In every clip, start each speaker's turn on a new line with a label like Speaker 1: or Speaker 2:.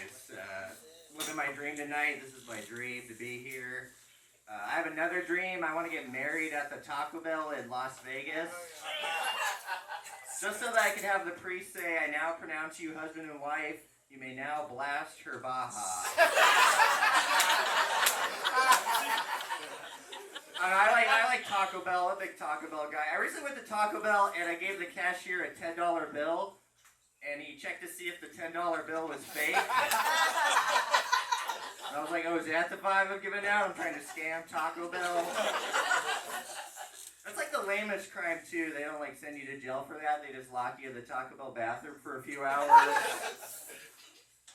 Speaker 1: guys. Living my dream tonight. This is my dream to be here. I have another dream. I want to get married at the Taco Bell in Las Vegas. Just so that I can have the priest say, I now pronounce you husband and wife. You may now blast her baja. I like Taco Bell. I'm a big Taco Bell guy. I recently went to Taco Bell and I gave the cashier a $10 bill. And he checked to see if the $10 bill was fake. And I was like, oh, is that the vibe I'm giving out? I'm trying to scam Taco Bell. That's like the lamest crime, too. They don't, like, send you to jail for that. They just lock you in the Taco Bell bathroom for a few hours.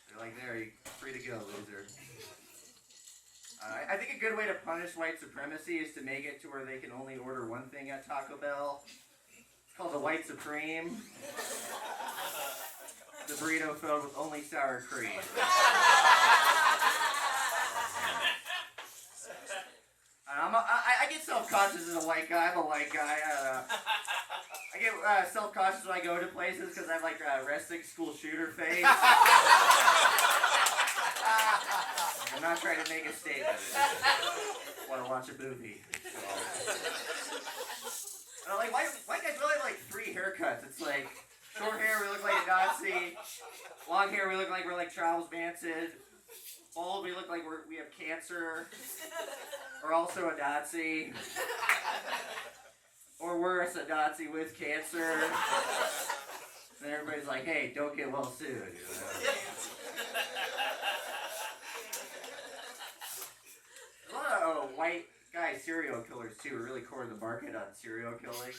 Speaker 1: They're like, there, you're free to go, loser. I think a good way to punish white supremacy is to make it to where they can only order one thing at Taco Bell. It's called the White Supreme. The burrito filled with only sour cream. I get self-conscious as a white guy. I'm a white guy. I get self-conscious when I go to places because I have like a wrestling school shooter face. I'm not trying to make a statement. I want to watch a movie. So. Like white guys really have like 3 haircuts. It's like short hair, we look like a Nazi. Long hair, we look like we're like Charles Manson. Bald, we look like we have cancer. We're also a Nazi. Or worse, a Nazi with cancer. And everybody's like, hey, don't get well soon. You know? A lot of white guy serial killers, too, are really cornered the market on serial killing.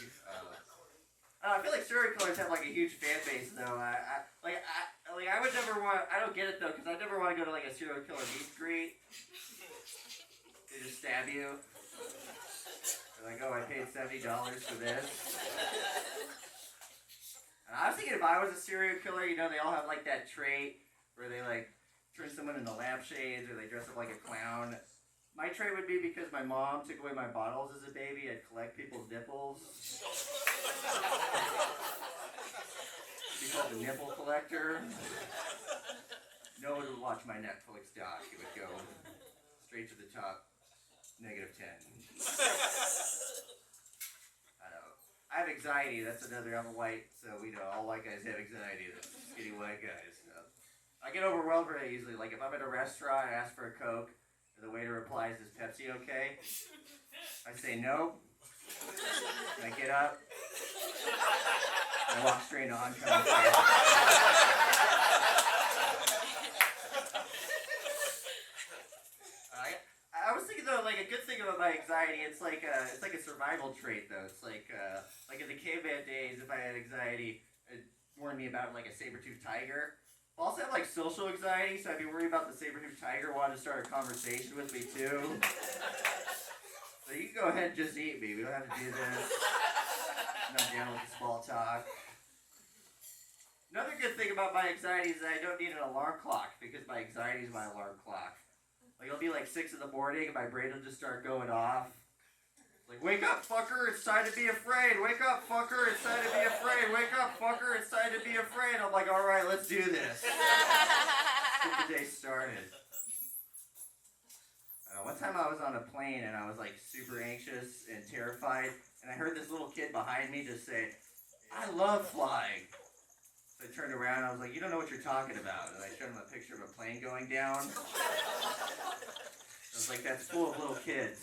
Speaker 1: I feel like serial killers have like a huge fan base, though. I would never want. I don't get it though, because I never want to go to like a serial killer meet and greet. They just stab you. They're like, oh, I paid $70 for this. And I was thinking if I was a serial killer, you know, they all have like that trait where they like turn someone into lampshades or they dress up like a clown. My trait would be because my mom took away my bottles as a baby, I'd collect people's nipples. She called the nipple collector. No one would watch my Netflix doc. It would go straight to the top, -10. I know. I have anxiety. That's another. I'm a white, so we know all white guys have anxiety. That's skinny white guys. So. I get overwhelmed very easily. Like if I'm at a restaurant, I ask for a Coke. The waiter replies, is Pepsi okay? I say no. And I get up. And I walk straight to oncoming fare. I was thinking though, like a good thing about my anxiety, it's like a survival trait though. It's like in the caveman days, if I had anxiety, it warned me about like a saber-toothed tiger. I also have like social anxiety, so I'd be worried about the saber-toothed tiger wanting to start a conversation with me too. So you can go ahead and just eat me. We don't have to do this. I'm not down with the small talk. Another good thing about my anxiety is that I don't need an alarm clock because my anxiety is my alarm clock. Like it'll be like 6 in the morning and my brain will just start going off. Like, wake up, fucker, it's time to be afraid. Wake up, fucker, it's time to be afraid. Wake up, fucker, it's time to be afraid. I'm like, all right, let's do this. Get the day started. One time I was on a plane and I was like super anxious and terrified. And I heard this little kid behind me just say, I love flying. So I turned around and I was like, you don't know what you're talking about. And I showed him a picture of a plane going down. I was like, that's full of little kids.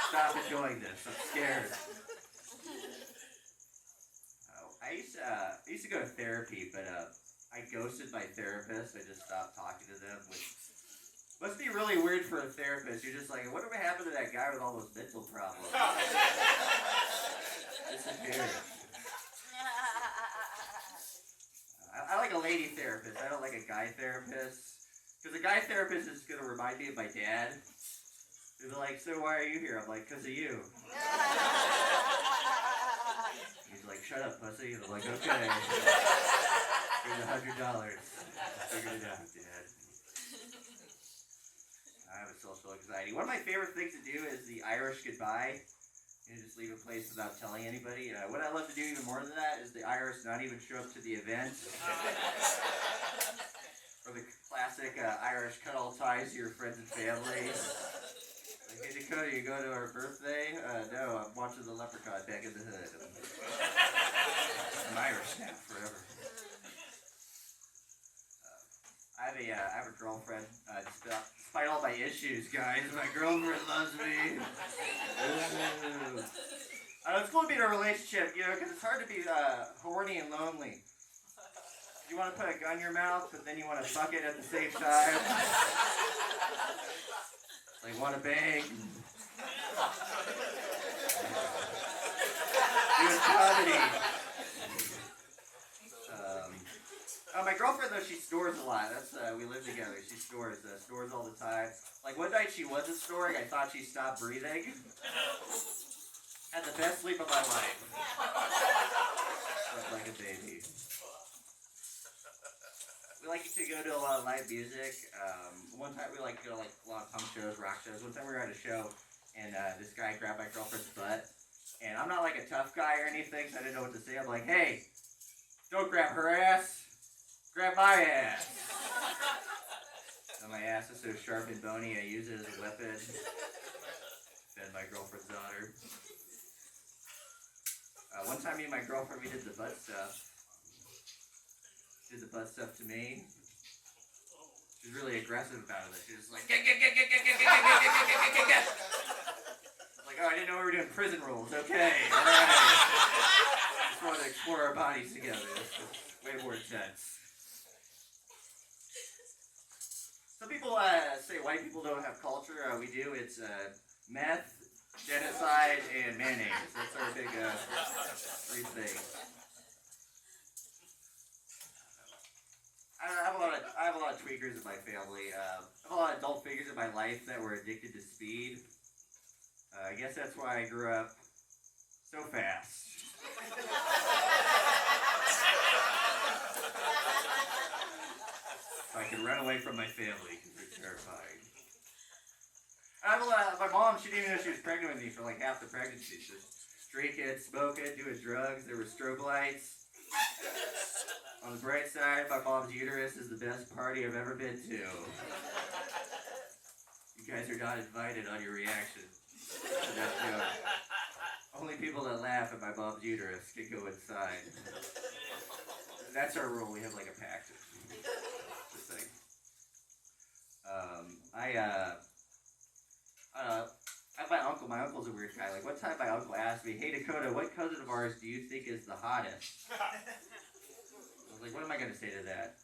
Speaker 1: Stop enjoying this. I'm scared. I used to go to therapy, but I ghosted my therapist. I just stopped talking to them, which must be really weird for a therapist. You're just like, what happened to that guy with all those mental problems? Disappeared. I like a lady therapist. I don't like a guy therapist. Because a guy therapist is going to remind me of my dad. He's like, so why are you here? I'm like, because of you. He's like, shut up, pussy. And I'm like, okay. Here's $100. Figure it out, Dad. I have a social anxiety. One of my favorite things to do is the Irish goodbye. You just leave a place without telling anybody. What I love to do even more than that is the Irish not even show up to the event. Or the classic Irish cut all ties to your friends and family. Like, hey Dakota, you go to our birthday? No, I'm watching the Leprechaun back in the hood. I'm Irish now, forever. I have a girlfriend. Despite all my issues, guys, my girlfriend loves me. It's cool to be in a relationship, because it's hard to be horny and lonely. You want to put a gun in your mouth, but then you want to fuck it at the same time. Like, want to bang. Do comedy. My girlfriend, though, she snores a lot. We live together. She snores all the time. Like, one night she wasn't snoring. I thought she stopped breathing. Had the best sleep of my life. Slept like a baby. We like to go to a lot of live music. One time we like to go to a lot of punk shows, rock shows. One time we were at a show, and this guy grabbed my girlfriend's butt. And I'm not like a tough guy or anything, so I didn't know what to say. I'm like, hey, don't grab her ass. Grab my ass. And my ass is so sharp and bony, I use it as a weapon. Fed my girlfriend's daughter. One time me and my girlfriend, we did the butt stuff. She did the butt stuff to me. She was really aggressive about it. She was like, get. Like, oh, I didn't know we were doing prison rules. Okay, alright. Just wanted to explore our bodies together. It's way more intense. Some people say white people don't have culture. We do. It's meth, genocide, and mayonnaise. That's our big three things. I have a lot of tweakers in my family. I have a lot of adult figures in my life that were addicted to speed. I guess that's why I grew up so fast. So I could run away from my family because they're terrifying. I have my mom, she didn't even know she was pregnant with me for like half the pregnancy. She was drinking, smoking, doing drugs. There were strobe lights. On the bright side, my mom's uterus is the best party I've ever been to. You guys are not invited on your reaction to that joke. Only people that laugh at my mom's uterus can go inside. That's our rule. We have like a pact. This thing. I have my uncle. My uncle's a weird guy. Like one time my uncle asked me, hey Dakota, what cousin of ours do you think is the hottest? I was like, what am I going to say to that?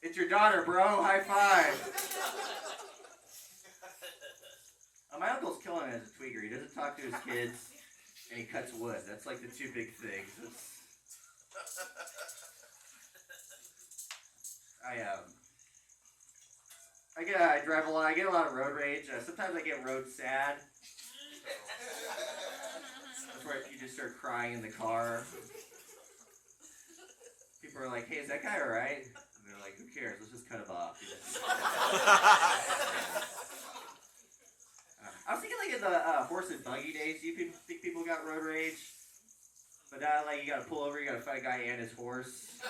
Speaker 1: It's your daughter, bro. High five. My uncle's killing it as a tweaker. He doesn't talk to his kids, and he cuts wood. That's like the two big things. I drive a lot. I get a lot of road rage. Sometimes I get road sad. That's where you just start crying in the car. People are like, hey, is that guy alright? And they're like, who cares? Let's just cut him off. I was thinking like in the horse and buggy days, do you think people got road rage? But now like you gotta pull over, you gotta fight a guy and his horse.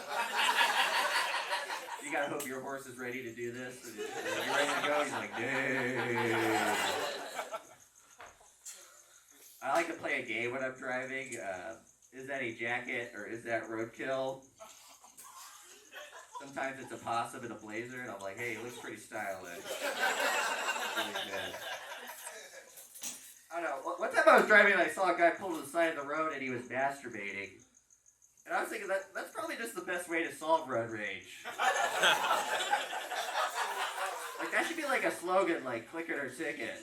Speaker 1: You gotta hope your horse is ready to do this. And you're ready to go, he's like, dang. I like to play a game when I'm driving. Is that a jacket or is that roadkill? Sometimes it's a possum in a blazer, and I'm like, hey, it looks pretty stylish. Really good. I don't know. One time I was driving and I saw a guy pull to the side of the road and he was masturbating. And I was thinking that's probably just the best way to solve road rage. Like that should be like a slogan, like click it or ticket.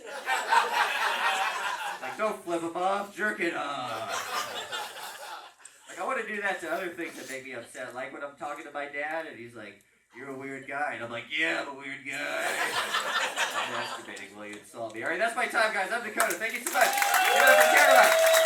Speaker 1: Like don't flip them off, jerk it off. Like I want to do that to other things that make me upset. Like when I'm talking to my dad and he's like, you're a weird guy. And I'm like, yeah, I'm a weird guy. I'm masturbating while you insult me. Alright, that's my time, guys. I'm Dakota. Thank you so much. Give it up for Chatterbox.